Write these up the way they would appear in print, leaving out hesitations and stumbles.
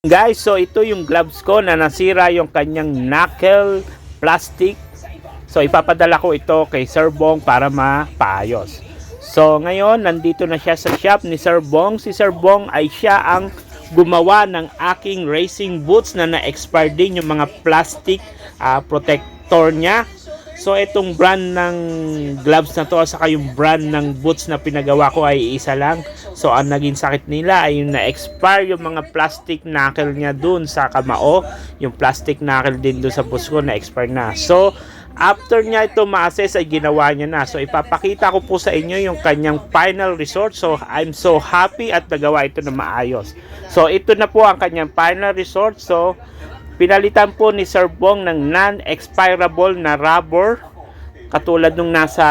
Guys, so ito yung gloves ko na nasira yung kanyang knuckle plastic. So ipapadala ko ito kay Sir Bong para mapaayos. So ngayon, nandito na siya sa shop ni Sir Bong. Si Sir Bong ay siya ang gumawa ng aking racing boots na na-expire din yung mga plastic protector niya. So itong brand ng gloves na to saka yung brand ng boots na pinagawa ko ay isa lang. So ang naging sakit nila ay yung na-expire yung mga plastic knuckle niya dun sa kamao. Yung plastic knuckle din dun sa boots ko na-expire na. So after niya ito ma-assess ay ginawa niya na. So ipapakita ko po sa inyo yung kanyang final result. So I'm so happy at nagawa ito na maayos. So ito na po ang kanyang final result. So pinalitan po ni Sir Bong ng non-expirable na rubber katulad nung nasa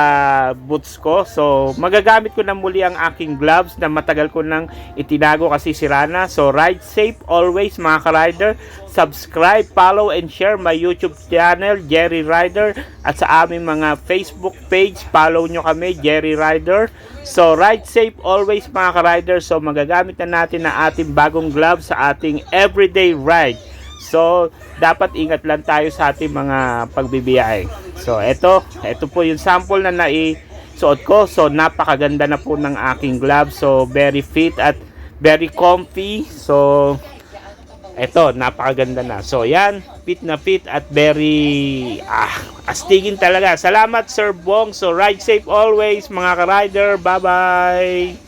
boots ko. So magagamit ko na muli ang aking gloves na matagal ko nang itinago kasi sira na. So ride safe always mga ka-rider. Subscribe, follow and share my YouTube channel Jerry Rider at sa aming mga Facebook page. Follow nyo kami Jerry Rider. So ride safe always mga ka-rider. So magagamit na natin na ating bagong gloves sa ating everyday ride. So, dapat ingat lang tayo sa ating mga pagbibiyahe. So, ito po yung sample na naisuot ko. So, napakaganda na po ng aking gloves. So, very fit at very comfy. So, ito, napakaganda na. So, yan, fit na fit at very astigin talaga. Salamat, Sir Bong. So, ride safe always, mga ka-rider. Bye-bye!